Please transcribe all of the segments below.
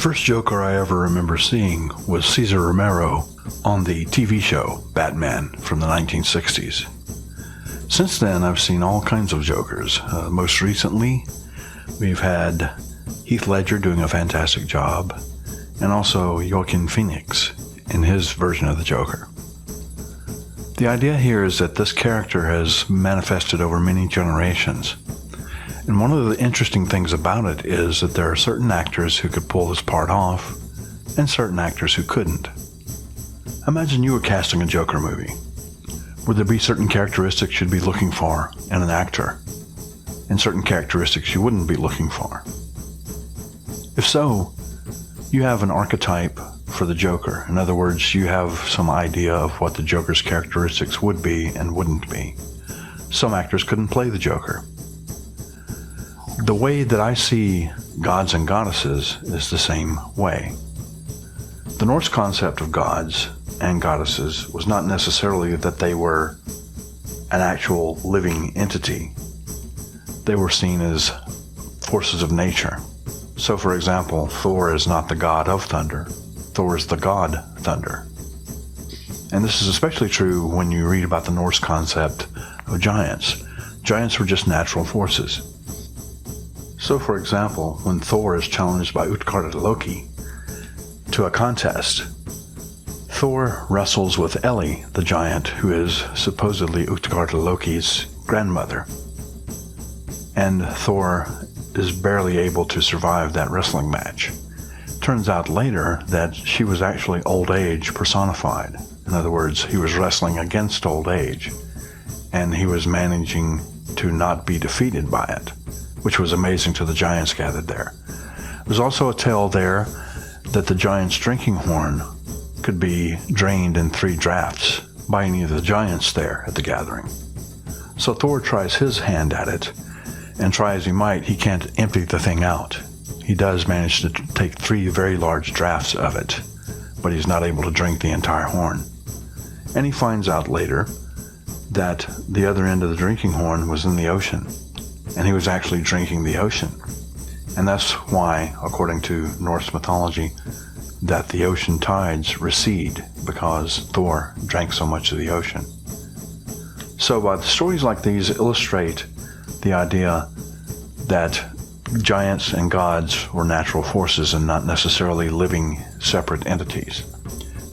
first Joker I ever remember seeing was Cesar Romero on the TV show Batman from the 1960s. Since then, I've seen all kinds of Jokers. Most recently, we've had Heath Ledger doing a fantastic job, and also Joaquin Phoenix in his version of the Joker. The idea here is that this character has manifested over many generations. And one of the interesting things about it is that there are certain actors who could pull this part off, and certain actors who couldn't. Imagine you were casting a Joker movie. Would there be certain characteristics you'd be looking for in an actor, and certain characteristics you wouldn't be looking for? If so, you have an archetype for the Joker. In other words, you have some idea of what the Joker's characteristics would be and wouldn't be. Some actors couldn't play the Joker. The way that I see gods and goddesses is the same way. The Norse concept of gods and goddesses was not necessarily that they were an actual living entity. They were seen as forces of nature. So, for example, Thor is not the god of thunder. Thor is the god thunder. And this is especially true when you read about the Norse concept of giants. Giants were just natural forces. So, for example, when Thor is challenged by Utgarda Loki to a contest, Thor wrestles with Ellie, the giant, who is supposedly Utgarda Loki's grandmother. And Thor is barely able to survive that wrestling match. Turns out later that she was actually old age personified. In other words, he was wrestling against old age, and he was managing to not be defeated by it, which was amazing to the giants gathered there. There's also a tale there that the giant's drinking horn could be drained in 3 drafts by any of the giants there at the gathering. So Thor tries his hand at it, and try as he might, he can't empty the thing out. He does manage to take 3 very large drafts of it, but he's not able to drink the entire horn. And he finds out later that the other end of the drinking horn was in the ocean, and he was actually drinking the ocean. And that's why, according to Norse mythology, that the ocean tides recede, because Thor drank so much of the ocean. So stories like these illustrate the idea that giants and gods were natural forces and not necessarily living separate entities.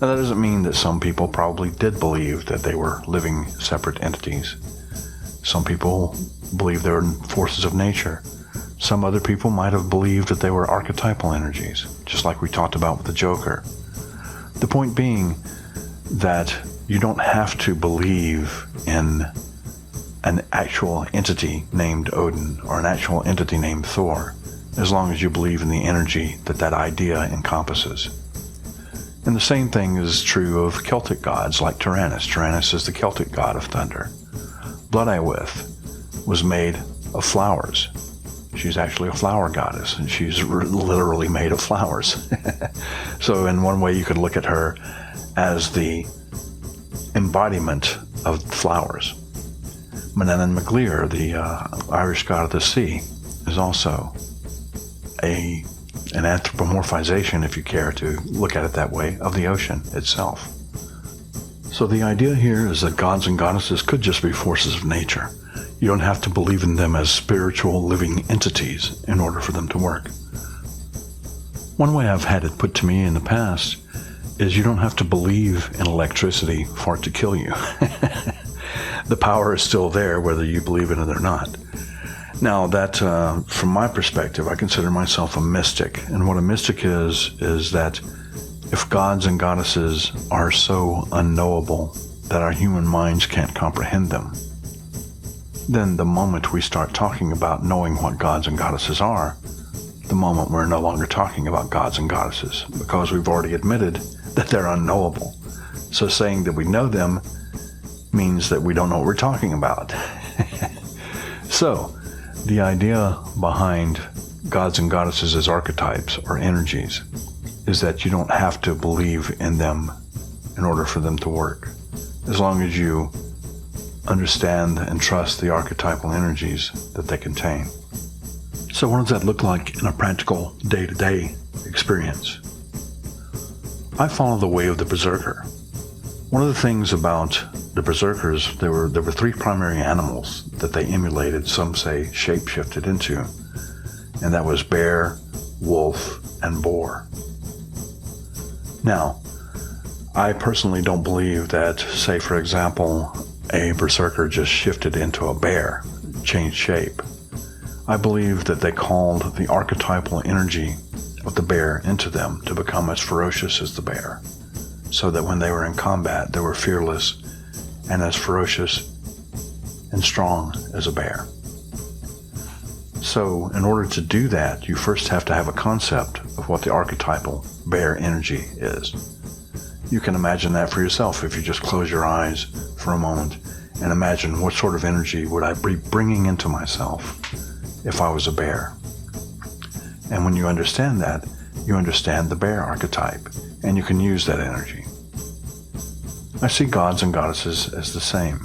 Now, that doesn't mean that some people probably did believe that they were living separate entities. Some people believe they were forces of nature. Some other people might have believed that they were archetypal energies, just like we talked about with the Joker. The point being that you don't have to believe in an actual entity named Odin or an actual entity named Thor, as long as you believe in the energy that that idea encompasses. And the same thing is true of Celtic gods like Tyrannus. Tyrannus is the Celtic god of thunder. Blood-Eye-With was made of flowers. She's actually a flower goddess, and she's literally made of flowers. So in one way you could look at her as the embodiment of flowers. Manannán Mac Lir, the Irish god of the sea, is also an anthropomorphization, if you care to look at it that way, of the ocean itself. So the idea here is that gods and goddesses could just be forces of nature. You don't have to believe in them as spiritual living entities in order for them to work. One way I've had it put to me in the past is you don't have to believe in electricity for it to kill you. The power is still there whether you believe in it or not. Now that, from my perspective, I consider myself a mystic. And what a mystic is that if gods and goddesses are so unknowable that our human minds can't comprehend them, then the moment we start talking about knowing what gods and goddesses are, the moment we're no longer talking about gods and goddesses, because we've already admitted that they're unknowable. So saying that we know them means that we don't know what we're talking about. So, the idea behind gods and goddesses as archetypes or energies is that you don't have to believe in them in order for them to work. As long as you understand and trust the archetypal energies that they contain. So what does that look like in a practical day-to-day experience? I follow the way of the berserker. One of the things about the berserkers, there were three primary animals that they emulated, some say shape-shifted into, and that was bear, wolf, and boar. Now, I personally don't believe that, say for example, a berserker just shifted into a bear, changed shape. I believe that they called the archetypal energy of the bear into them to become as ferocious as the bear, so that when they were in combat, they were fearless and as ferocious and strong as a bear. So in order to do that, you first have to have a concept of what the archetypal bear energy is. You can imagine that for yourself if you just close your eyes for a moment and imagine what sort of energy would I be bringing into myself if I was a bear. And when you understand that, you understand the bear archetype, and you can use that energy. I see gods and goddesses as the same.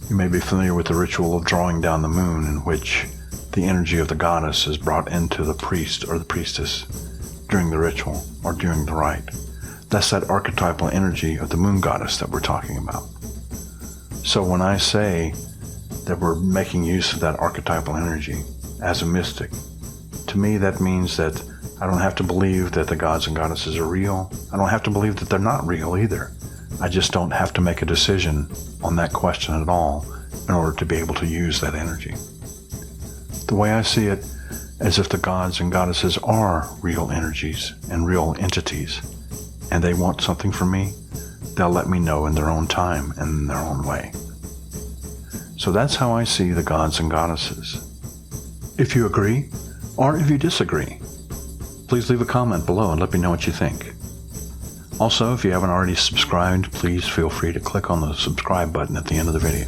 You may be familiar with the ritual of drawing down the moon, in which the energy of the goddess is brought into the priest or the priestess during the ritual or during the rite. That's that archetypal energy of the moon goddess that we're talking about. So when I say that we're making use of that archetypal energy as a mystic, to me that means that I don't have to believe that the gods and goddesses are real. I don't have to believe that they're not real either. I just don't have to make a decision on that question at all in order to be able to use that energy. The way I see it, as if the gods and goddesses are real energies and real entities, and they want something from me, they'll let me know in their own time and in their own way. So that's how I see the gods and goddesses. If you agree, or if you disagree, please leave a comment below and let me know what you think. Also, if you haven't already subscribed, please feel free to click on the subscribe button at the end of the video.